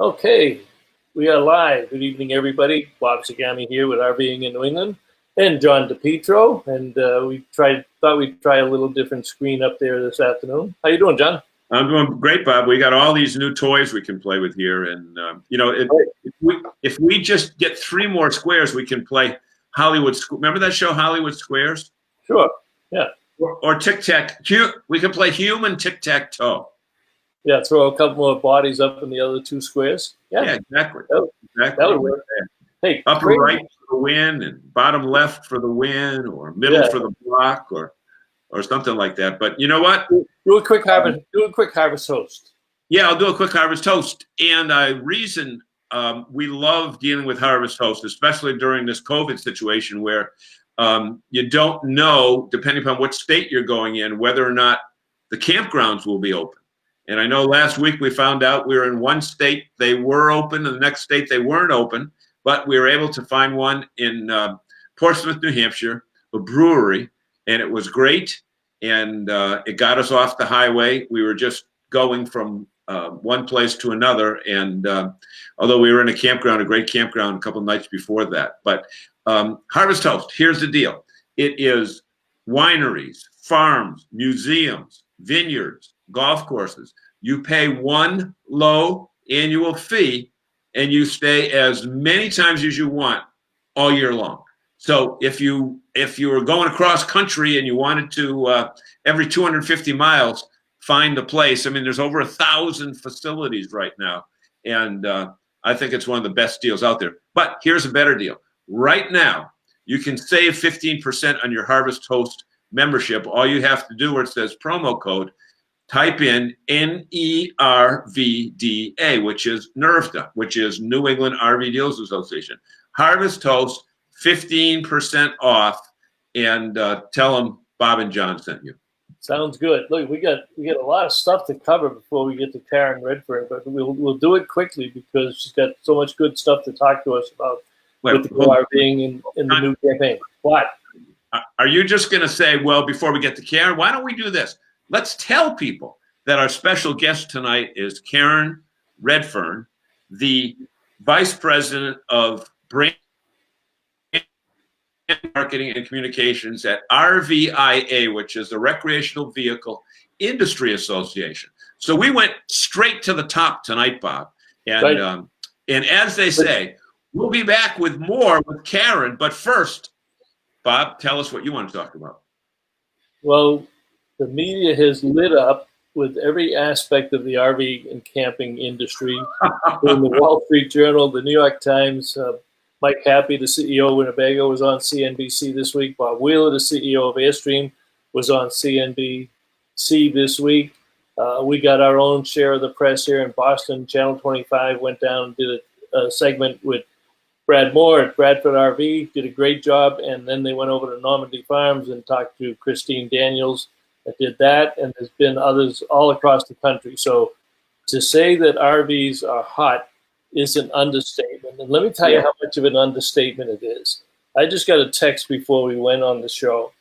Okay, we are live. Good evening, everybody. Bob Sagami here with RVing in New England, and John DePietro. And thought we'd try a little different screen up there this afternoon. How you doing, John? I'm doing great, Bob. We got all these new toys we can play with here, and if we just get 3 more squares, we can play Hollywood. Remember that show, Hollywood Squares? Sure. Yeah. Or tic tac. We can play human tic tac toe. Yeah. Throw a couple more bodies up in the other 2 squares. Yeah, exactly. That would work. Hey, upper right for the win, and bottom left for the win, or middle for the block, or something like that. But you know what? Do a quick harvest. Do a quick harvest toast. Yeah, I'll do a quick harvest toast. And reason we love dealing with harvest toast, especially during this COVID situation where you don't know, depending upon what state you're going in, whether or not the campgrounds will be open. And I know last week we found out we were in one state, they were open, and the next state they weren't open. But we were able to find one in Portsmouth, New Hampshire, a brewery, and it was great. And it got us off the highway. We were just going from one place to another. And although we were in a campground, a great campground, a couple of nights before that. But Harvest Toast, here's the deal. It is wineries, farms, museums, vineyards, golf courses. You pay one low annual fee, and you stay as many times as you want all year long. So if you were going across country and you wanted to every 250 miles find a place, I mean, there's over 1,000 facilities right now, and I think it's one of the best deals out there. But here's a better deal. Right now, you can save 15% on your Harvest Toast membership. All you have to do, where it says promo code, type in NERVDA, which is NERVDA, which is New England RV Dealers Association. Harvest Toast, 15% off, and tell them Bob and John sent you. Sounds good. Look, we got a lot of stuff to cover before we get to Karen Redfern, but we'll do it quickly because she's got so much good stuff to talk to us about with the Go RVing in the new campaign. What? Are you just going to say, well, before we get to Karen, why don't we do this? Let's tell people that our special guest tonight is Karen Redfern, the Vice President of Brand Marketing and Communications at RVIA, which is the Recreational Vehicle Industry Association. So we went straight to the top tonight, Bob. And and as they say, we'll be back with more with Karen. But first, Bob, tell us what you want to talk about. Well, the media has lit up with every aspect of the RV and camping industry. In the Wall Street Journal, the New York Times, Mike Happy, the CEO of Winnebago, was on CNBC this week. Bob Wheeler, the CEO of Airstream, was on CNBC this week. We got our own share of the press here in Boston. Channel 25 went down and did a segment with Brad Moore at Bradford RV, did a great job. And then they went over to Normandy Farms and talked to Christine Daniels that did that. And there's been others all across the country. So to say that RVs are hot is an understatement. And let me tell you how much of an understatement it is. I just got a text before we went on the show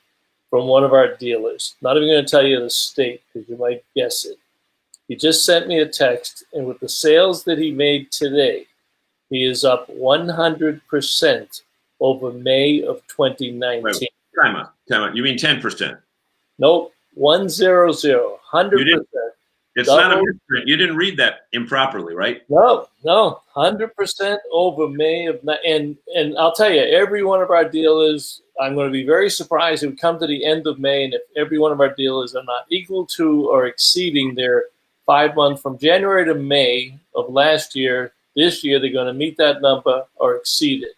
from one of our dealers. Not even going to tell you the state because you might guess it. He just sent me a text, and with the sales that he made today, he is up 100% over May of 2019. Wait, time out. You mean 10%? Nope, 100, 100%. It's not a misprint. You didn't read that improperly, right? No, 100% over May of, and I'll tell you, every one of our dealers, I'm going to be very surprised if we come to the end of May and if every one of our dealers are not equal to or exceeding their 5 month from January to May of last year. This year, they're going to meet that number or exceed it.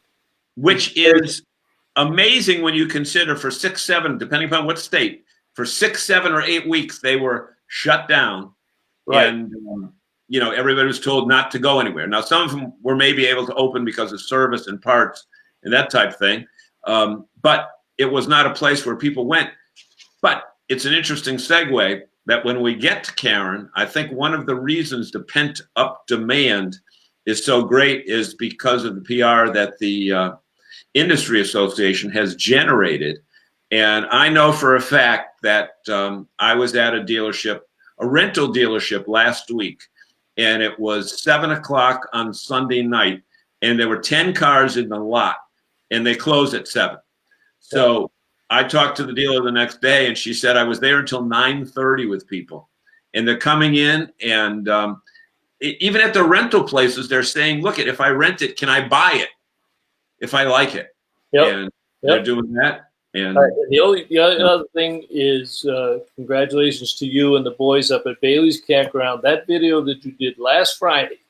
Which is amazing when you consider for 6, 7, depending upon what state, for 6, 7, or 8 weeks, they were shut down. Right. And, everybody was told not to go anywhere. Now, some of them were maybe able to open because of service and parts and that type of thing. But it was not a place where people went. But it's an interesting segue that when we get to Karen, I think one of the reasons the pent-up demand is so great is because of the PR that the Industry Association has generated. And I know for a fact that I was at a dealership, a rental dealership last week, and it was 7 o'clock on Sunday night, and there were 10 cars in the lot, and they closed at 7. So I talked to the dealer the next day, and she said I was there until 9:30 with people, and they're coming in, and even at the rental places, they're saying, "Look, if I rent it, can I buy it if I like it?" And they're doing that. And the other thing is, congratulations to you and the boys up at Bailey's Campground. That video that you did last Friday,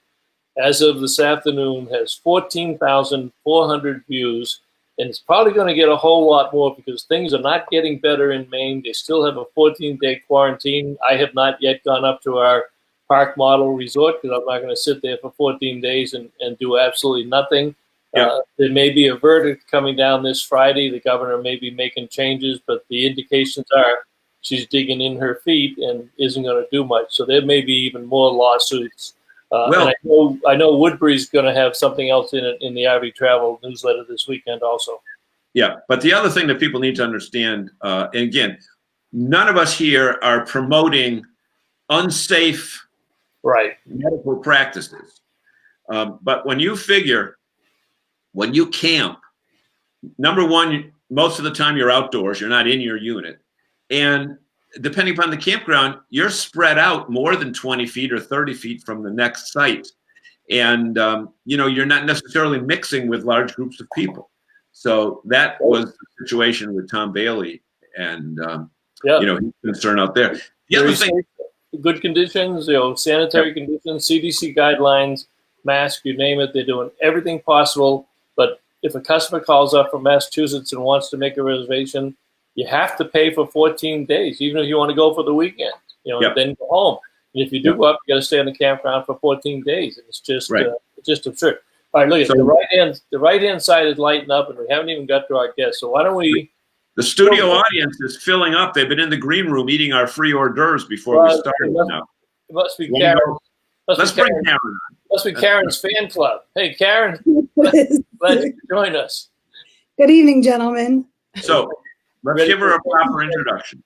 as of this afternoon, has 14,400 views. And it's probably going to get a whole lot more because things are not getting better in Maine. They still have a 14-day quarantine. I have not yet gone up to our park model resort because I'm not going to sit there for 14 days and do absolutely nothing. There may be a verdict coming down this Friday. The governor may be making changes, but the indications are she's digging in her feet and isn't going to do much. So there may be even more lawsuits. And I know Woodbury's going to have something else in it in the RV Travel newsletter this weekend also. Yeah, but the other thing that people need to understand, and again, none of us here are promoting unsafe medical practices. But when you figure, when you camp, number one, most of the time you're outdoors, you're not in your unit. And depending upon the campground, you're spread out more than 20 feet or 30 feet from the next site. And, you're not necessarily mixing with large groups of people. So that was the situation with Tom Bailey and, his concern out there. The other thing, good conditions, sanitary conditions, CDC guidelines, mask, you name it, they're doing everything possible. But if a customer calls up from Massachusetts and wants to make a reservation, you have to pay for 14 days, even if you want to go for the weekend, then go home. And if you do go up, you got to stay in the campground for 14 days. And it's just just absurd. All right, look at the right hand side is lighting up, and we haven't even got to our guests. So why don't we? The studio audience is filling up. They've been in the green room eating our free hors d'oeuvres before we started. It must be Karen. Let's bring Karen on. Must be Karen's fan club. Hey, Karen, glad you could join us. Good evening, gentlemen. So let's give her a proper introduction.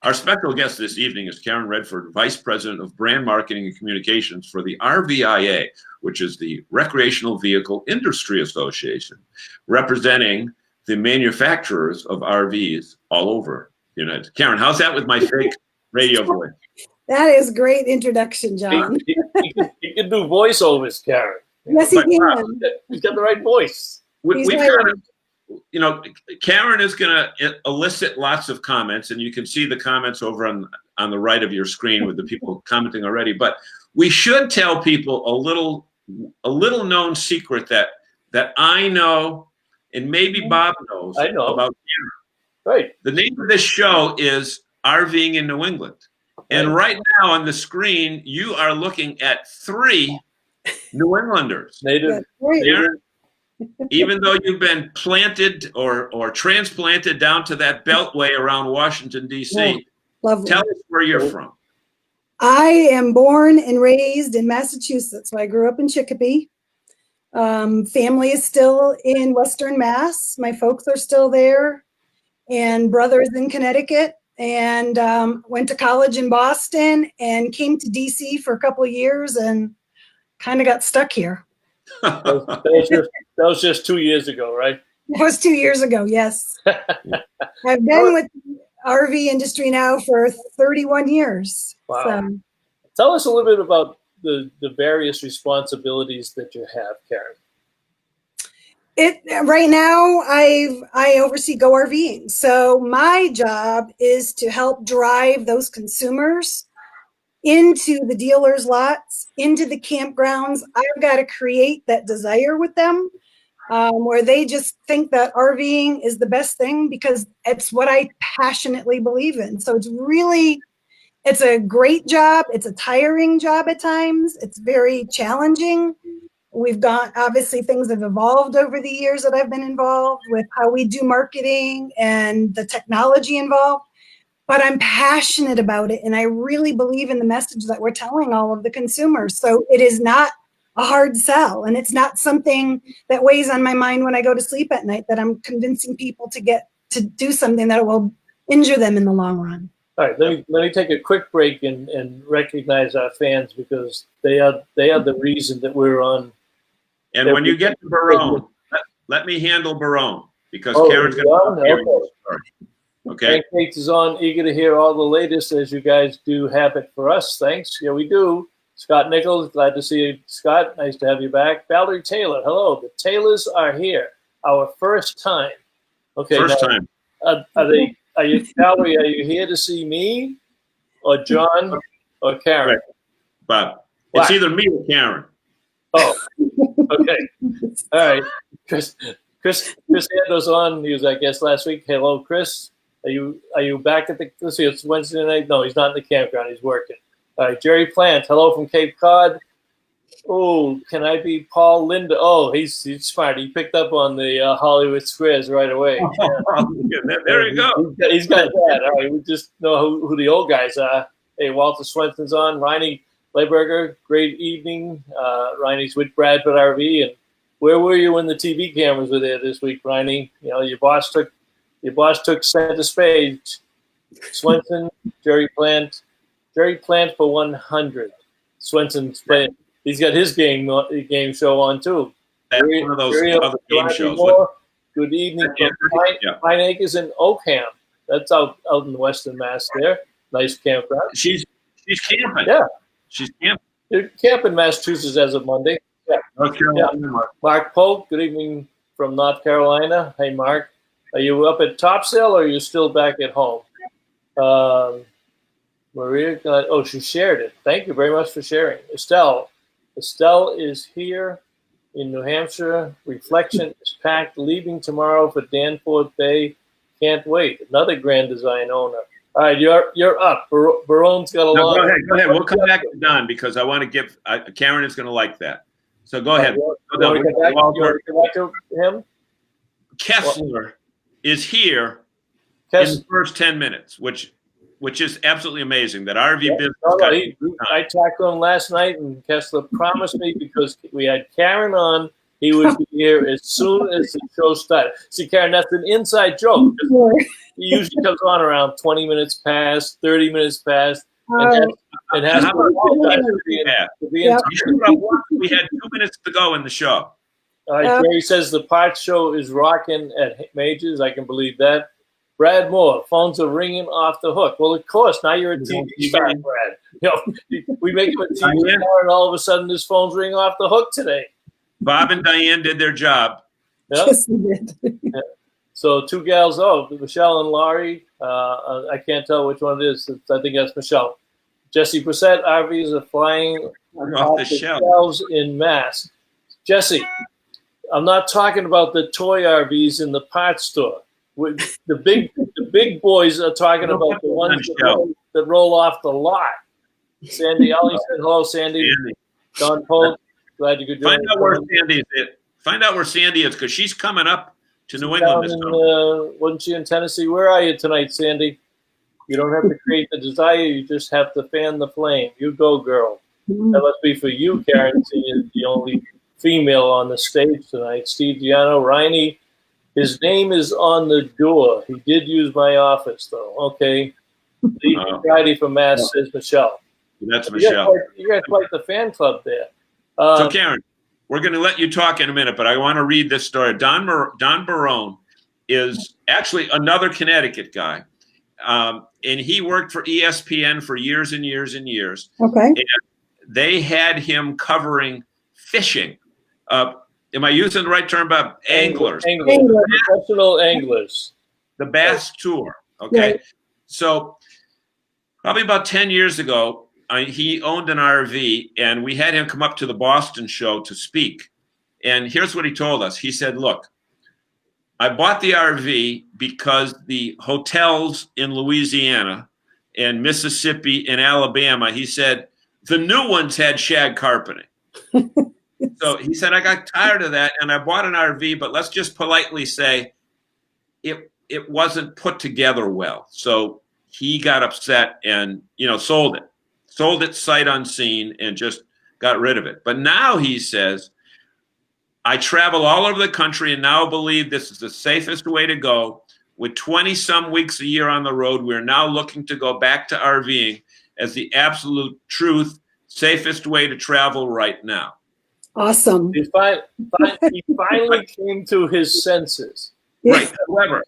Our special guest this evening is Karen Redfern, Vice President of Brand Marketing and Communications for the RVIA, which is the Recreational Vehicle Industry Association, representing the manufacturers of RVs all over the United States. Karen, how's that with my fake radio voice? That is great introduction, John. He can do voiceovers, Karen. Yes, he can. He's got the right voice. Karen is going to elicit lots of comments, and you can see the comments over on the right of your screen with the people commenting already. But we should tell people a little known secret that I know, and maybe Bob knows about Karen. Right. The name of this show is RVing in New England. And right now on the screen, you are looking at 3 New Englanders. Native. Even though you've been planted or transplanted down to that beltway around Washington, D.C., tell us where you're from. I am born and raised in Massachusetts. So I grew up in Chicopee. Family is still in Western Mass. My folks are still there. And brother is in Connecticut. And went to college in Boston and came to D.C. for a couple of years and kind of got stuck here. That was just 2 years ago, right? That was 2 years ago, yes. I've been with the RV industry now for 31 years. Wow. So. Tell us a little bit about the various responsibilities that you have, Karen. Right now, I oversee Go RVing. So my job is to help drive those consumers into the dealers' lots, into the campgrounds. I've got to create that desire with them, where they just think that RVing is the best thing because it's what I passionately believe in. So it's a great job. It's a tiring job at times. It's very challenging. Obviously things have evolved over the years that I've been involved with how we do marketing and the technology involved, but I'm passionate about it. And I really believe in the message that we're telling all of the consumers. So it is not a hard sell, and it's not something that weighs on my mind when I go to sleep at night, that I'm convincing people to do something that will injure them in the long run. All right, let me take a quick break and recognize our fans because they are the reason that we're on. And when you get to Barone, let me handle Barone because Karen's going to hear the story. Okay. Frank Gates is on, eager to hear all the latest as you guys do have it for us. Thanks. Yeah, we do. Scott Nichols, glad to see you, Scott. Nice to have you back. Valerie Taylor, hello. The Taylors are here. Our first time. Okay. First time. Valerie, are you here to see me or John or Karen? Right. But it's either me or Karen. Oh, okay. All right. Chris Ando's on. He was, I guess, last week. Hello, Chris. Are you back at the? Let's see. It's Wednesday night. No, he's not in the campground. He's working. All right. Jerry Plant. Hello from Cape Cod. Oh, can I be Paul Linda? Oh, he's smart. He picked up on the Hollywood Squares right away. There you go. He's got that. All right. We just know who the old guys are. Hey, Walter Swenson's on. Riney Leiberger, great evening. Riney's with Bradford RV. And where were you when the TV cameras were there this week, Riney? You know, your boss took center stage. Swenson, Jerry Plant for 100. Swenson's playing. He's got his game show on too. That's one of those other game shows. Good evening from Pine Acres in Oakham. That's out in the Western Mass there. Nice campground. She's camping. Yeah. She's camping. They're camping Massachusetts as of Monday. Yeah. North Carolina. Yeah. Mark Polk, good evening from North Carolina. Hey, Mark. Are you up at Topsail or are you still back at home? Maria, she shared it. Thank you very much for sharing. Estelle is here in New Hampshire. Reflection is packed, leaving tomorrow for Danforth Bay. Can't wait. Another Grand Design owner. All right, you're up. Barone's got a lot. Go ahead. We'll come back to Don because I want to give Karen is going to like that. So go ahead. You want to come back to him? Kessler is here in the first 10 minutes, which is absolutely amazing. That RV business. I talked to him last night, and Kessler promised me because we had Karen on, he would be here as soon as the show started. See, Karen, that's an inside joke. He usually comes on around 20 minutes past, 30 minutes past. And has to be in. We had 2 minutes to go in the show. Jerry says the parts show is rocking at Majors. I can believe that. Brad Moore, phones are ringing off the hook. Well, of course, now you're a TV star, Brad. You know, we make him a TV star, and all of a sudden his phone's ringing off the hook today. Bob and Diane did their job. Yep. Yes, they did. So two gals, Michelle and Laurie. I can't tell which one it is. I think that's Michelle. Jesse Brissett, RVs are flying off the shelves in mass. Jesse, I'm not talking about the toy RVs in the parts store. The big boys are talking about the ones that roll off the lot. Sandy Ellie said hello, Sandy. Don Polk, glad you could join. Find out where Sandy is because she's coming up to New England this time. Wasn't she in Tennessee? Where are you tonight, Sandy? You don't have to create the desire. You just have to fan the flame. You go, girl. That must be for you, Karen. You're the only female on the stage tonight. Steve Giano, Riney. His name is on the door. He did use my office, though. Okay. Leave Friday for Mass, says Michelle. That's Michelle. You got quite the fan club there. So, Karen, we're going to let you talk in a minute, but I want to read this story. Don Barone is actually another Connecticut guy. And he worked for ESPN for years and years and years. Okay. And they had him covering fishing. Am I using the right term about anglers? Professional anglers. The Bass Tour. Okay. Right. So probably about 10 years ago, he owned an RV, and we had him come up to the Boston show to speak. And here's what he told us. He said, look, I bought the RV because the hotels in Louisiana and Mississippi and Alabama, he said, the new ones had shag carpeting. So he said, I got tired of that, and I bought an RV, but let's just politely say it wasn't put together well. So he got upset and, sold it sight unseen and just got rid of it. But now he says, I travel all over the country and now believe this is the safest way to go. with 20 some weeks a year on the road, we're now looking to go back to RVing as the absolute truth, safest way to travel right now. Awesome. He finally came to his senses. Right. However,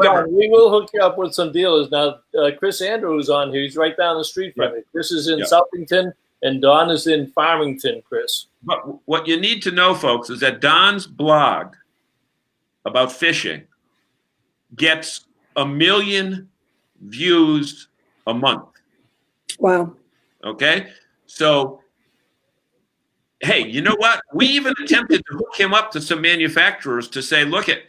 John, we will hook you up with some dealers. Now, Chris Andrews on here. He's right down the street from me. Chris is in Southington, and Don is in Farmington, Chris. But what you need to know, folks, is that Don's blog about fishing gets 1 million views a month. Wow. Okay? So, hey, you know what? We even attempted to hook him up to some manufacturers to say, look it,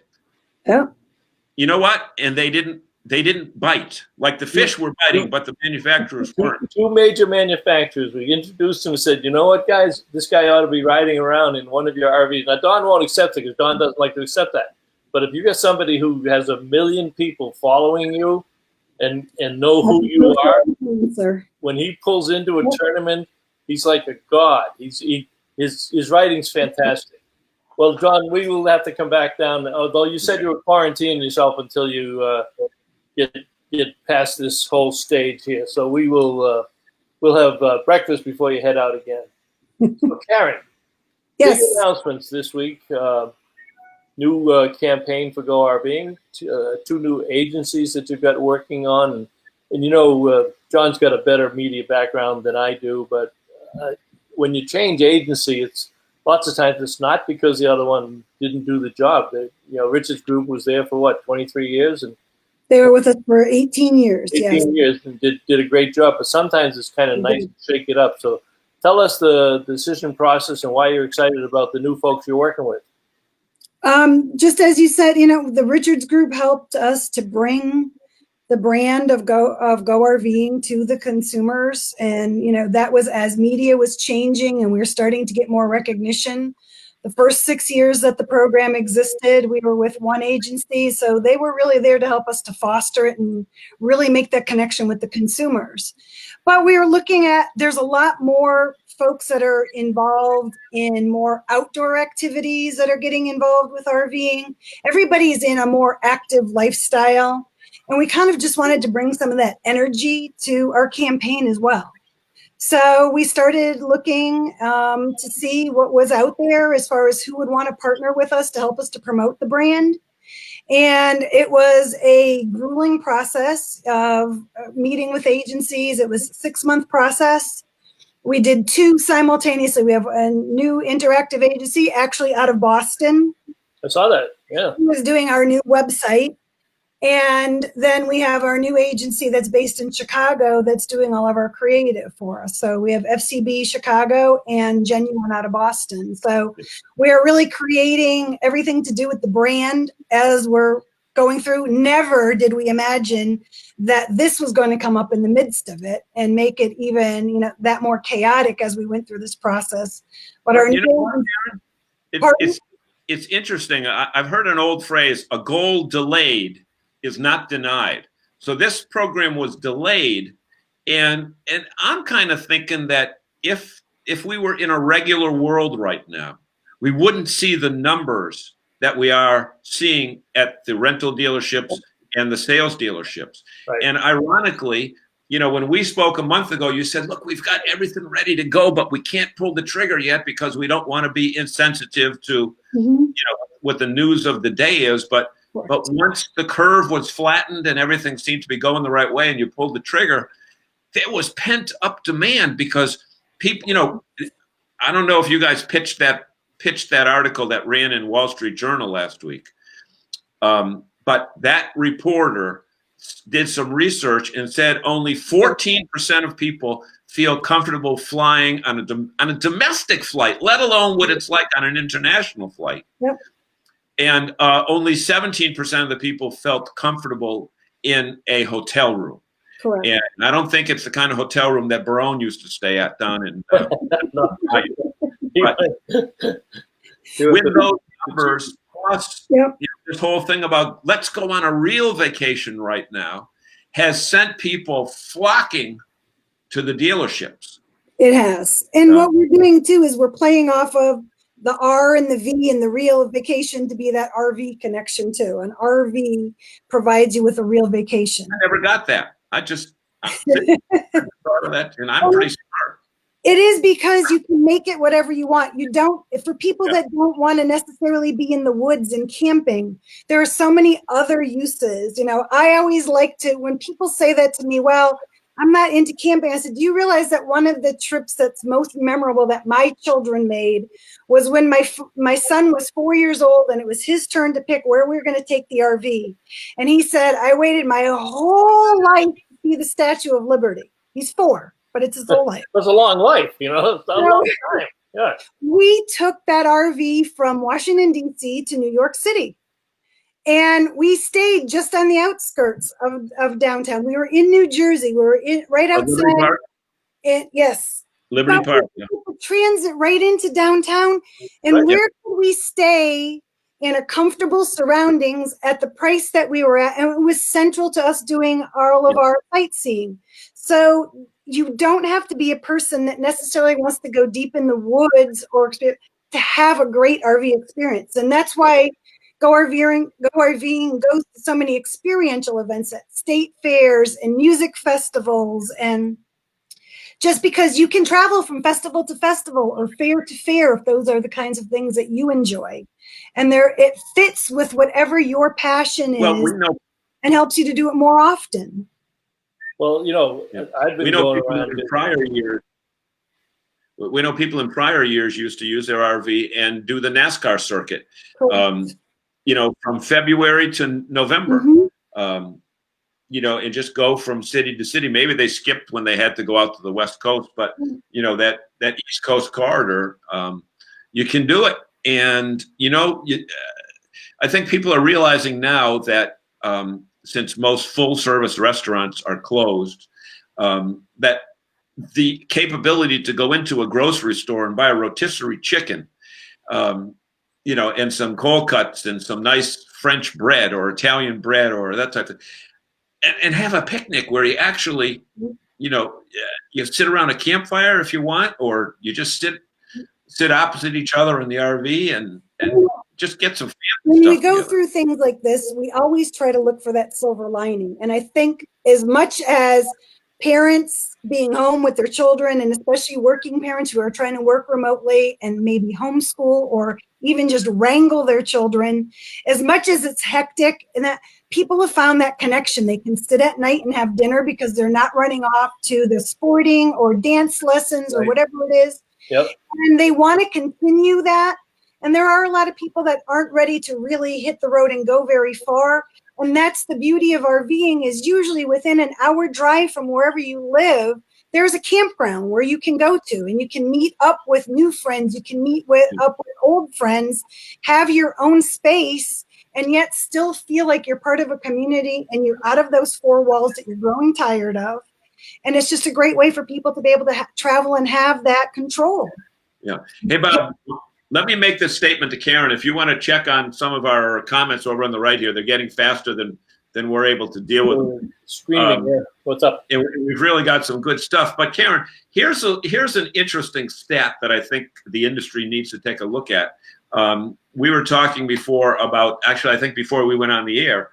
you know what? And they didn't bite. Like the fish were biting, but the manufacturers weren't. Two major manufacturers. We introduced him and said, you know what, guys? This guy ought to be riding around in one of your RVs. Now, Don won't accept it because Don doesn't like to accept that. But if you got somebody who has 1 million people following you and know who you are, when he pulls into a tournament, he's like a god. His writing's fantastic. Well, John, we will have to come back down. Although you said you were quarantining yourself until you get past this whole stage here, so we'll have breakfast before you head out again. So, Karen, yes, big announcements this week. New campaign for Go RVing. 2 new agencies that you've got working on, and you know, John's got a better media background than I do, but when you change agency, it's lots of times it's not because the other one didn't do the job. Richard's group was there for what, 23 years, and they were with us for 18 years. 18 years, and did a great job. But sometimes it's kind of nice to shake it up. So tell us the decision process and why you're excited about the new folks you're working with. Just as you said, the Richards group helped us to bring the brand of Go RVing to the consumers. And, that was as media was changing and we were starting to get more recognition. The first 6 years that the program existed, we were with one agency. So they were really there to help us to foster it and really make that connection with the consumers. But we are looking at, there's a lot more folks that are involved in more outdoor activities that are getting involved with RVing. Everybody's in a more active lifestyle. And we kind of just wanted to bring some of that energy to our campaign as well. So we started looking to see what was out there as far as who would want to partner with us to help us to promote the brand. And it was a grueling process of meeting with agencies. It was a 6-month process. We did 2 simultaneously. We have a new interactive agency actually out of Boston. I saw that, yeah. He was doing our new website. And then we have our new agency that's based in Chicago that's doing all of our creative for us. So we have FCB Chicago and Genuine out of Boston. So we're really creating everything to do with the brand as we're going through. Never did we imagine that this was going to come up in the midst of it and make it even, that more chaotic as we went through this process. But our it's interesting. I've heard an old phrase, a goal delayed is not denied. So this program was delayed, and I'm kind of thinking that if we were in a regular world right now, we wouldn't see the numbers that we are seeing at the rental dealerships and the sales dealerships. Right. And ironically, when we spoke a month ago, you said, look, we've got everything ready to go, but we can't pull the trigger yet because we don't want to be insensitive to, what the news of the day is. But once the curve was flattened and everything seemed to be going the right way and you pulled the trigger, there was pent up demand because people, I don't know if you guys pitched that article that ran in Wall Street Journal last week. But that reporter did some research and said only 14% of people feel comfortable flying on a domestic flight, let alone what it's like on an international flight. Yep. And only 17% of the people felt comfortable in a hotel room. Correct. And I don't think it's the kind of hotel room that Barone used to stay at down in. With those numbers, plus this whole thing about let's go on a real vacation right now has sent people flocking to the dealerships. It has. And what we're doing too is we're playing off of the R and the V and the real vacation to be that RV connection too. An RV provides you with a real vacation. I never got that. I thought of that, and I'm pretty smart. It is because you can make it whatever you want. You don't, for people that don't want to necessarily be in the woods and camping, there are so many other uses. You know, I always like to, when people say that to me, well, I'm not into camping. I said, do you realize that one of the trips that's most memorable that my children made was when my son was 4 years old and it was his turn to pick where we were going to take the RV. And he said, I waited my whole life to see the Statue of Liberty. He's 4. But it's his whole life. It's a long life, you know. It's a long time. Yeah. We took that RV from Washington, D.C. to New York City. And we stayed just on the outskirts of downtown. We were in New Jersey. We were right outside. Liberty Park? Yes. Liberty Park. Yeah. Transit right into downtown. And where could we stay in a comfortable surroundings at the price that we were at? And it was central to us doing all of our sightseeing. So you don't have to be a person that necessarily wants to go deep in the woods or to have a great RV experience. And that's why Go RVing goes to so many experiential events at state fairs and music festivals. And just because you can travel from festival to festival or fair to fair, if those are the kinds of things that you enjoy. And it fits with whatever your passion is, we know, and helps you to do it more often. Well, you know, I've been going around in prior years. We know people in prior years used to use their RV and do the NASCAR circuit. You know, from February to November. Mm-hmm. You know, and just go from city to city. Maybe they skipped when they had to go out to the West Coast, but you know, that East Coast corridor, you can do it. And you know, I think people are realizing now that since most full-service restaurants are closed, that the capability to go into a grocery store and buy a rotisserie chicken, you know, and some cold cuts and some nice French bread or Italian bread or that type of, and have a picnic where you actually, you know, you sit around a campfire if you want, or you just sit opposite each other in the RV and just get some when stuff we go together. through things like this, we always try to look for that silver lining. And I think as much as parents being home with their children, and especially working parents who are trying to work remotely and maybe homeschool or even just wrangle their children, as much as it's hectic, and that people have found that connection. They can sit at night and have dinner because they're not running off to the sporting or dance lessons or whatever it is. Yep. And they want to continue that. And there are a lot of people that aren't ready to really hit the road and go very far. And that's the beauty of RVing, is usually within an hour drive from wherever you live, there's a campground where you can go to, and you can meet up with new friends. You can meet up with old friends, have your own space, and yet still feel like you're part of a community and you're out of those four walls that you're growing tired of. And it's just a great way for people to be able to travel and have that control. Yeah. Hey, Bob, let me make this statement to Karen. If you want to check on some of our comments over on the right here, they're getting faster than we're able to deal with them. Screaming, what's up? And we've really got some good stuff. But Karen, here's an interesting stat that I think the industry needs to take a look at. We were talking before about, actually, I think before we went on the air,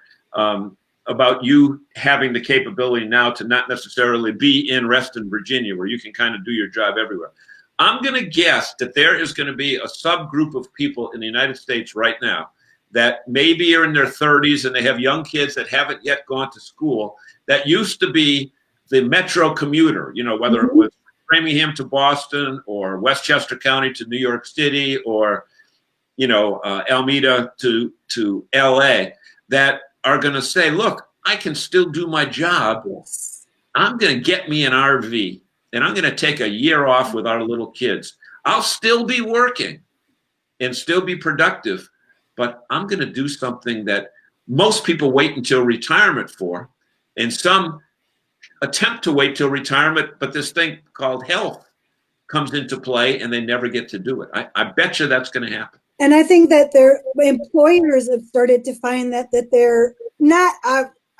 about you having the capability now to not necessarily be in Reston, Virginia, where you can kind of do your job everywhere. I'm going to guess that there is going to be a subgroup of people in the United States right now that maybe are in their 30s and they have young kids that haven't yet gone to school, that used to be the metro commuter, you know, whether it was Framingham to Boston or Westchester County to New York City or, you know, Alameda to LA, that are going to say, look, I can still do my job. I'm going to get me an RV and I'm going to take a year off with our little kids. I'll still be working and still be productive, but I'm going to do something that most people wait until retirement for, and some attempt to wait till retirement, but this thing called health comes into play and they never get to do it. I bet you that's going to happen. And I think that their employers have started to find that they're not,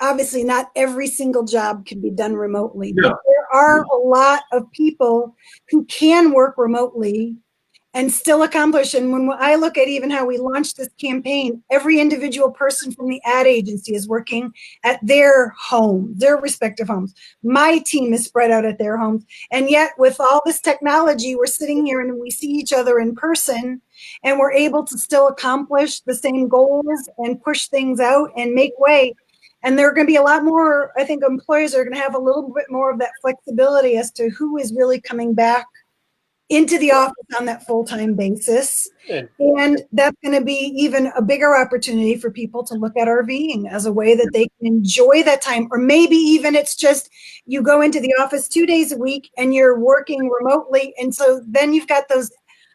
obviously not every single job can be done remotely, but there are a lot of people who can work remotely and still accomplish. And when I look at even how we launched this campaign, every individual person from the ad agency is working at their home, their respective homes. My team is spread out at their homes. And yet with all this technology, we're sitting here and we see each other in person, and we're able to still accomplish the same goals and push things out and make way. And there are going to be a lot more, I think employers are going to have a little bit more of that flexibility as to who is really coming back into the office on that full-time basis. And that's going to be even a bigger opportunity for people to look at RVing as a way that they can enjoy that time. Or maybe even it's just you go into the office 2 days a week and you're working remotely. And so then you've got those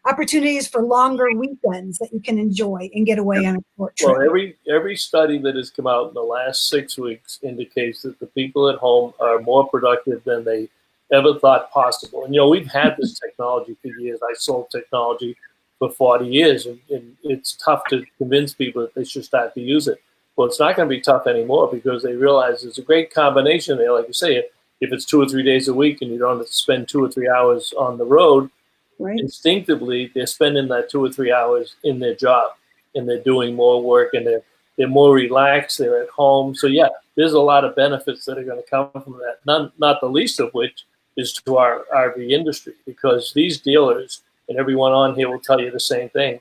opportunities for longer weekends that you can enjoy and get away on a short trip. Well, every study that has come out in the last 6 weeks indicates that the people at home are more productive than they ever thought possible. And, we've had this technology for years. I sold technology for 40 years, and it's tough to convince people that they should start to use it. Well, it's not going to be tough anymore because they realize there's a great combination there. Like you say, if it's 2 or 3 days a week and you don't have to spend 2 or 3 hours on the road, right, instinctively they're spending that 2 or 3 hours in their job, and they're doing more work, and they're more relaxed, they're at home. So yeah, there's a lot of benefits that are going to come from that, not the least of which is to our RV industry, because these dealers, and everyone on here will tell you the same thing,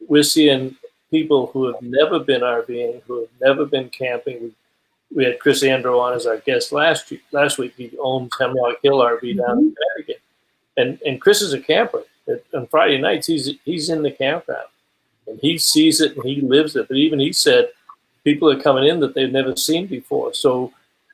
we're seeing people who have never been RVing, who have never been camping. We had Chris Andrew on as our guest last week. He owns Hemlock Hill RV down in Connecticut. And Chris is a camper. On Friday nights, he's in the campground. And he sees it and he lives it. But even he said people are coming in that they've never seen before. So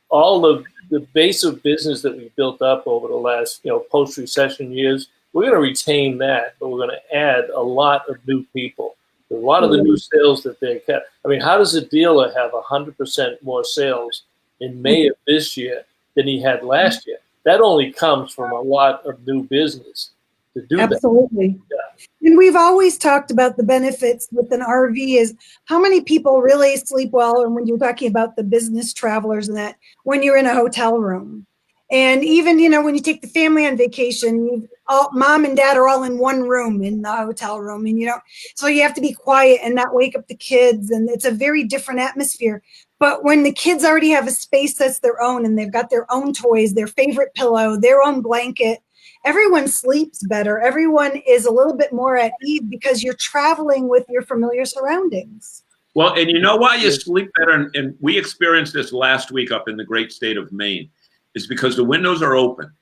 all of the base of business that we built up over the last, post-recession years, we're going to retain that, but we're going to add a lot of new people. A lot of the new sales that they kept. I mean, how does a dealer have 100% more sales in May of this year than he had last year? That only comes from a lot of new business to do that. Absolutely. Yeah. And we've always talked about the benefits with an RV is how many people really sleep well. And when you're talking about the business travelers and that, when you're in a hotel room. And even, when you take the family on vacation, mom and dad are all in one room in the hotel room. And, so you have to be quiet and not wake up the kids. And it's a very different atmosphere. But when the kids already have a space that's their own and they've got their own toys, their favorite pillow, their own blanket, everyone sleeps better. Everyone is a little bit more at ease because you're traveling with your familiar surroundings. Well, and you know why you sleep better? And we experienced this last week up in the great state of Maine. Is because the windows are open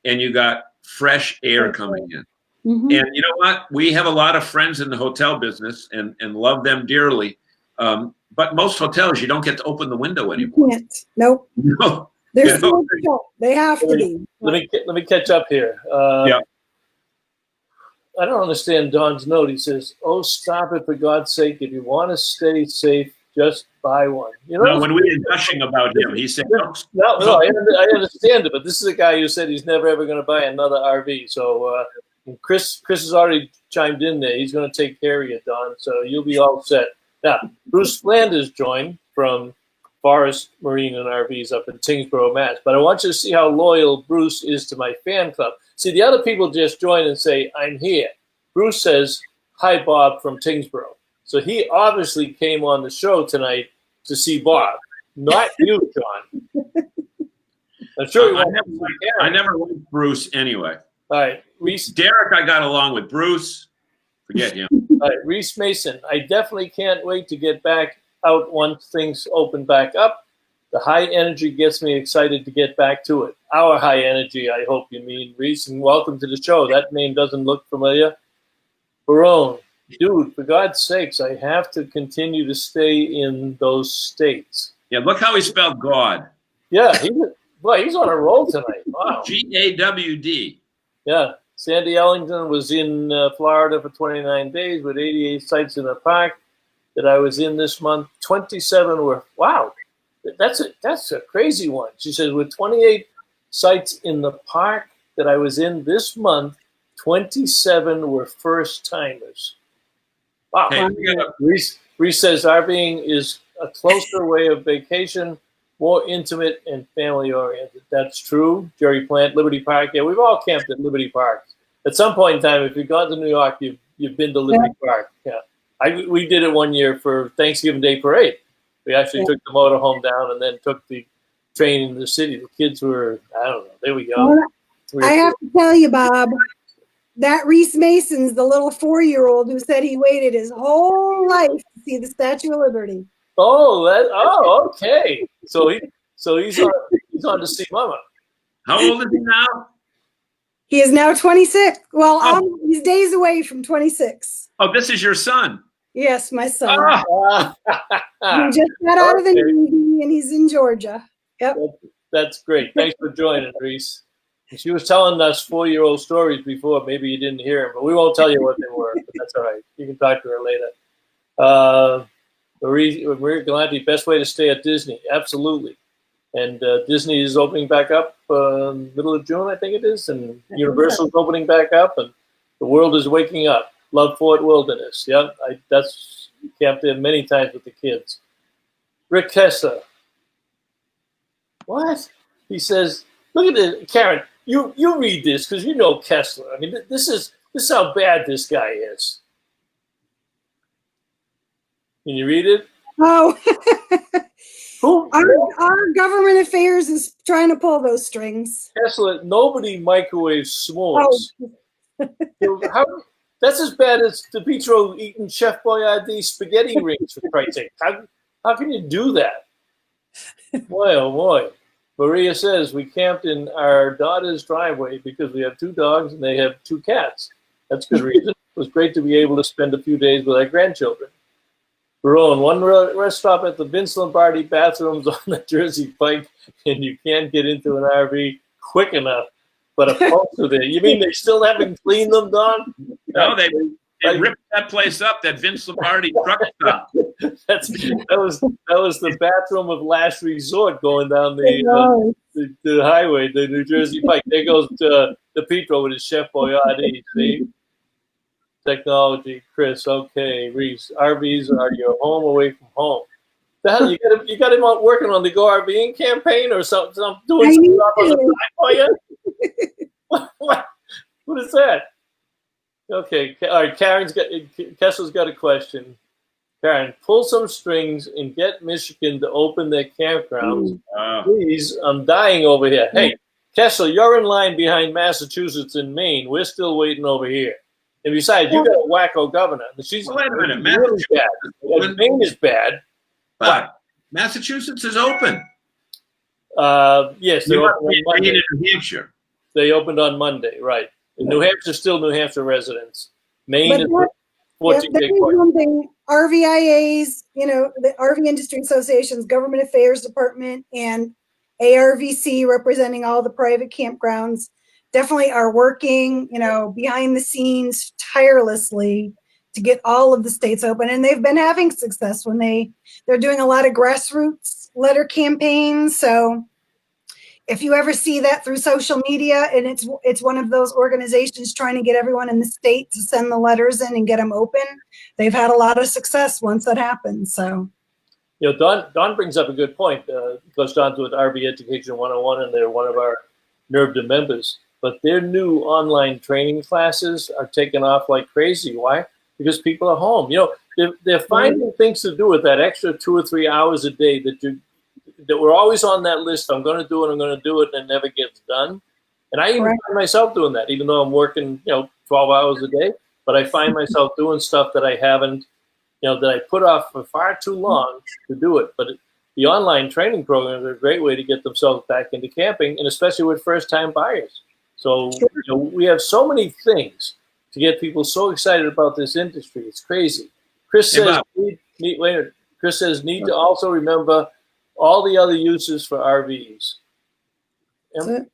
and you got fresh air coming in. Mm-hmm. And you know what? We have a lot of friends in the hotel business and love them dearly. But most hotels, you don't get to open the window anymore. You can't. Nope. No. They're still they have to be. Let me catch up here. Yeah. I don't understand Don's note. He says, "Oh, stop it, for God's sake. If you want to stay safe, just buy one." No, when we were gushing about him, he said, No, I understand it, but this is a guy who said he's never ever going to buy another RV. So Chris has already chimed in there. He's going to take care of you, Don. So you'll be all set. Now, Bruce Flanders joined from Forest Marine and RVs up in Tingsboro, Mass. But I want you to see how loyal Bruce is to my fan club. See, the other people just join and say, "I'm here." Bruce says, "Hi, Bob from Tingsboro." So he obviously came on the show tonight to see Bob, not you, John. I'm sure I never liked Bruce anyway. All right, Derek, I got along with. Bruce, forget him. All right, Reese Mason, I definitely can't wait to get back out once things open back up. The high energy gets me excited to get back to it. Our high energy, I hope you mean, Reese, and welcome to the show. That name doesn't look familiar. Barone. Dude, for God's sakes, I have to continue to stay in those states. Yeah, look how he spelled God. Yeah, he's on a roll tonight. Wow. GAWD. Yeah, Sandy Ellington was in Florida for 29 days with 88 sites in the park that I was in this month. 27 were, wow, that's a crazy one. She says, with 28 sites in the park that I was in this month, 27 were first timers. Wow. Hey, Reese says RVing is a closer way of vacation, more intimate and family oriented. That's true. Jerry Plant, Liberty Park. Yeah, we've all camped at Liberty Park. at some point in time, if you've gone to New York, you've been to Liberty Park. Yeah, we did it one year for Thanksgiving Day parade. We actually took the motorhome down and then took the train into the city. The kids were, I don't know, there we go. I have to tell you, Bob, that Reese Mason's the little 4-year-old who said he waited his whole life to see the Statue of Liberty. Oh, okay. So he's on to see Mama. How old is he now? He is now 26. Well, he's days away from 26. Oh, this is your son. Yes, my son. He just got out of the Navy and he's in Georgia. Yep. That's great. Thanks for joining, Reese. She was telling us 4-year-old stories before. Maybe you didn't hear them, but we won't tell you what they were. But that's all right. You can talk to her later. Maria Galante, best way to stay at Disney. Absolutely. And Disney is opening back up middle of June, I think it is. And Universal's opening back up. And the world is waking up. Love Fort Wilderness. Yep. That's camped there many times with the kids. Rick Kessler. What? He says, look at this. Karen, you read this because you know Kessler. I mean, this is how bad this guy is. Can you read it? Oh. Who? Our government affairs is trying to pull those strings. Kessler, nobody microwaves s'mores. That's as bad as DePietro eating Chef Boyardee spaghetti rings, for Christ's sake. How can you do that? Boy, oh boy. Maria says, we camped in our daughter's driveway because we have 2 dogs and they have 2 cats. That's good reason. It was great to be able to spend a few days with our grandchildren. Barone, one rest stop at the Vince Lombardi bathrooms on the Jersey Pike, and you can't get into an RV quick enough. But a poster there. You mean they still haven't cleaned them, Don? No, they ripped that place up, that Vince Lombardi truck stop. That was the bathroom of last resort going down the highway, the New Jersey Pike. There goes DePietro with his Chef Boyardee. See? Technology, Chris. Okay, Reese. RVs are your home away from home. The hell, you got him out working on the Go RVing campaign or something? Doing something on the side for you? What is that? Okay, all right. Kessler's got a question. Karen, pull some strings and get Michigan to open their campgrounds. Please, I'm dying over here. Hey, Kessler, you're in line behind Massachusetts and Maine. We're still waiting over here. And besides, you got a wacko governor. She's wait a minute, really bad. Maine is bad. But Massachusetts is open. Yes, they opened on Monday. In New Hampshire. They opened on Monday, right. And New Hampshire still New Hampshire residents. Maine is 14 big one thing. RVIA's, the RV Industry Association's Government Affairs Department and ARVC representing all the private campgrounds definitely are working, behind the scenes tirelessly to get all of the states open. And they've been having success when they're doing a lot of grassroots letter campaigns. So if you ever see that through social media and it's one of those organizations trying to get everyone in the state to send the letters in and get them open, they've had a lot of success once that happens. So, Don brings up a good point because Don's with RV Education 101 and they're one of our NERVDA members. But their new online training classes are taking off like crazy. Why? Because people are home. They're finding things to do with that extra 2 or 3 hours a day that we're always on that list. I'm going to do it, and it never gets done. And I even find myself doing that, even though I'm working, 12 hours a day. But I find myself doing stuff that I haven't, that I put off for far too long to do it. But the online training programs are a great way to get themselves back into camping, and especially with first-time buyers. So we have so many things to get people so excited about this industry. It's crazy. Chris says, Chris says, need to also remember all the other uses for RVs. Yep.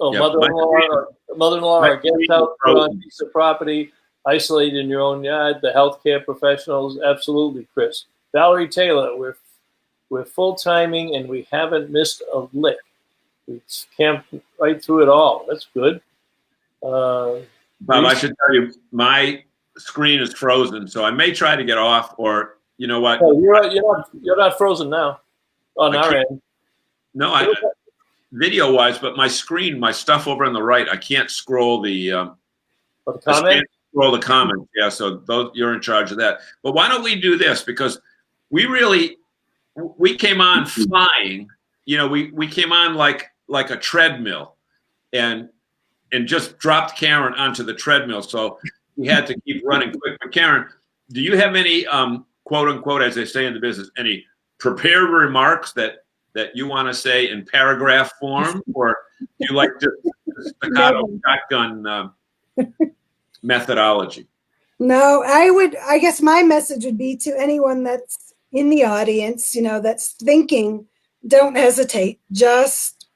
Mother-in-law or guest house on a piece of property, isolated in your own yard, the healthcare professionals. Absolutely, Chris. Valerie Taylor, we're full-timing and we haven't missed a lick. We camped right through it all. That's good. Bob, I should tell you, my screen is frozen, so I may try to get off, or you know what? Oh, you're not frozen now on our end. No, video-wise, but my screen, my stuff over on the right, I can't scroll the comment. Scroll the comments. Yeah, so you're in charge of that. But why don't we do this? Because we came on flying. You know, we came on like a treadmill, and just dropped Karen onto the treadmill. So we had to keep running quick. But Karen, do you have any quote unquote, as they say in the business, any prepared remarks that you want to say in paragraph form, or do you like to staccato shotgun methodology? No, I guess my message would be to anyone that's in the audience, you know, that's thinking, don't hesitate. Just,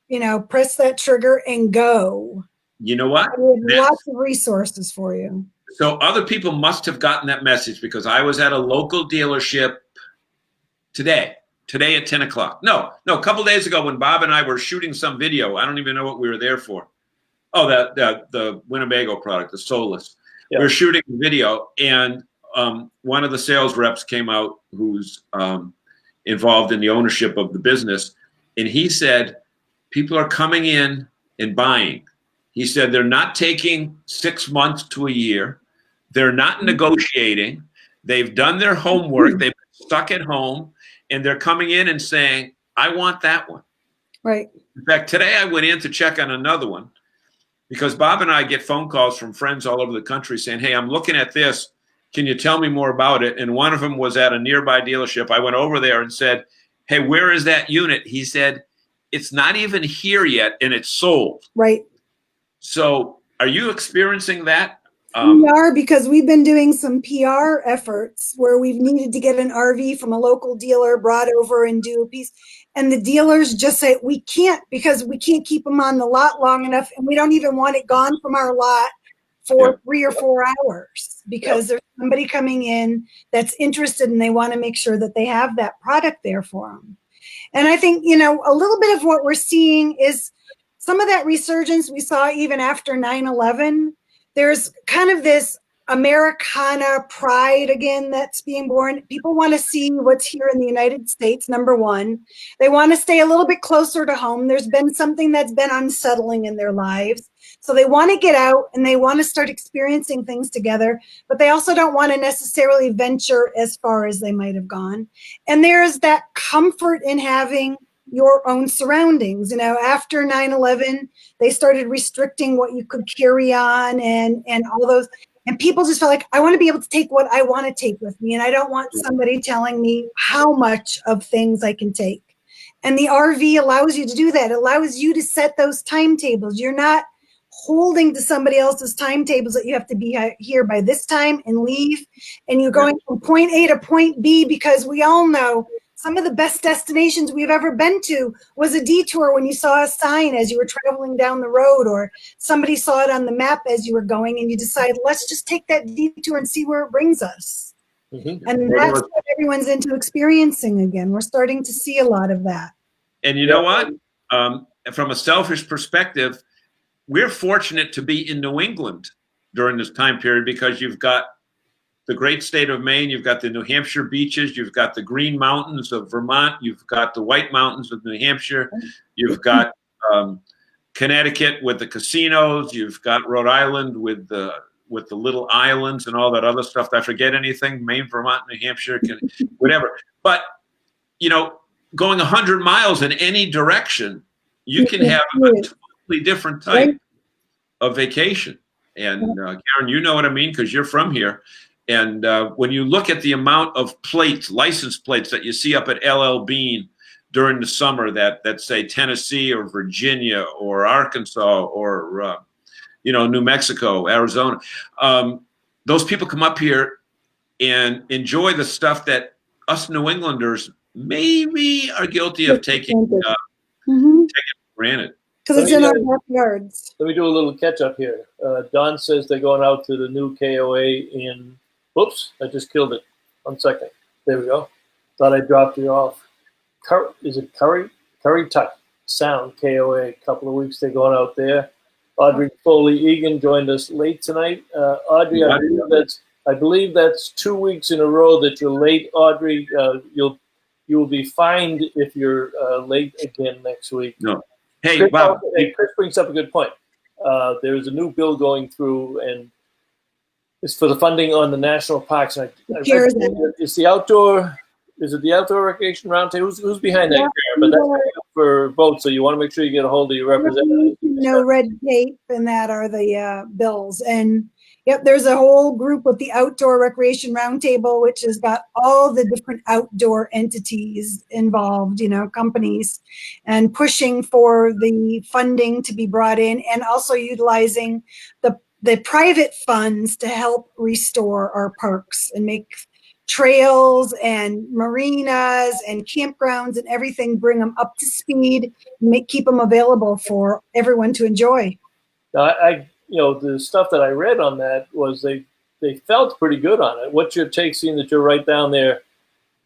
you know, press that trigger and go. You know what? We have lots of resources for you. So other people must have gotten that message, because I was at a local dealership today at 10 o'clock. No, a couple days ago when Bob and I were shooting some video. I don't even know what we were there for. Oh, the Winnebago product, the Solus. Yeah. We were shooting a video, and one of the sales reps came out who's involved in the ownership of the business, and he said, people are coming in and buying. He said they're not taking 6 months to a year. They're not negotiating. They've done their homework. They've been stuck at home, and they're coming in and saying, I want that one. Right. In fact, today I went in to check on another one, because Bob and I get phone calls from friends all over the country saying, hey, I'm looking at this. Can you tell me more about it? And one of them was at a nearby dealership. I went over there and said, hey, where is that unit? He said, it's not even here yet, and it's sold. Right. So are you experiencing that? We are, because we've been doing some PR efforts where we've needed to get an RV from a local dealer brought over and do a piece. And the dealers just say, we can't, because we can't keep them on the lot long enough. And we don't even want it gone from our lot for 3 or 4 hours, because there's somebody coming in that's interested and they want to make sure that they have that product there for them. And I think, you know, a little bit of what we're seeing is some of that resurgence we saw even after 9/11. There's kind of this Americana pride again that's being born. People want to see what's here in the United States, number one. They want to stay a little bit closer to home. There's been something that's been unsettling in their lives. So they want to get out and they want to start experiencing things together, but they also don't want to necessarily venture as far as they might have gone. And there's that comfort in having your own surroundings. You know, after 9/11, they started restricting what you could carry on and all those. And people just felt like, I want to be able to take what I want to take with me. And I don't want somebody telling me how much of things I can take. And the RV allows you to do that. It allows you to set those timetables. You're not holding to somebody else's timetables that you have to be here by this time and leave. And you're going from point A to point B, because we all know some of the best destinations we've ever been to was a detour when you saw a sign as you were traveling down the road, or somebody saw it on the map as you were going and you decided, let's just take that detour and see where it brings us. Mm-hmm. And that's what everyone's into experiencing again. We're starting to see a lot of that. And you know what? From a selfish perspective, we're fortunate to be in New England during this time period, because you've got the great state of Maine, you've got the New Hampshire beaches, you've got the Green Mountains of Vermont, you've got the White Mountains of New Hampshire, you've got Connecticut with the casinos, you've got Rhode Island with the little islands and all that other stuff. Did I forget anything? Maine, Vermont, New Hampshire, whatever. But, you know, going 100 miles in any direction, you can have a totally different type of vacation. And Karen, you know what I mean, because you're from here. And when you look at the amount of plates, license plates that you see up at LL Bean during the summer that say Tennessee or Virginia or Arkansas or, New Mexico, Arizona, those people come up here and enjoy the stuff that us New Englanders maybe are guilty of taking for granted. Because it's in our backyards. Let me do a little catch up here. Don says they're going out to the new KOA in, whoops, I just killed it. 1 second. There we go. Thought I dropped it off. Is it Currituck Sound, KOA? A couple of weeks they're going out there. Audrey Foley-Egan joined us late tonight. Audrey, I believe that's 2 weeks in a row that you're late, Audrey. You will be fined if you're late again next week. No. Hey, Chris, Bob. Chris brings up a good point. There's a new bill going through, and it's for the funding on the national parks. And it's the outdoor. Is it the outdoor recreation roundtable? Who's behind that, Karen? But that's for votes, so you want to make sure you get a hold of your representative. No red tape, and that are the bills. And yep, there's a whole group with the outdoor recreation roundtable, which has got all the different outdoor entities involved, companies, and pushing for the funding to be brought in, and also utilizing the private funds to help restore our parks and make trails and marinas and campgrounds and everything, bring them up to speed, keep them available for everyone to enjoy. Now, the stuff that I read on that was they felt pretty good on it. What's your take, seeing that you're right down there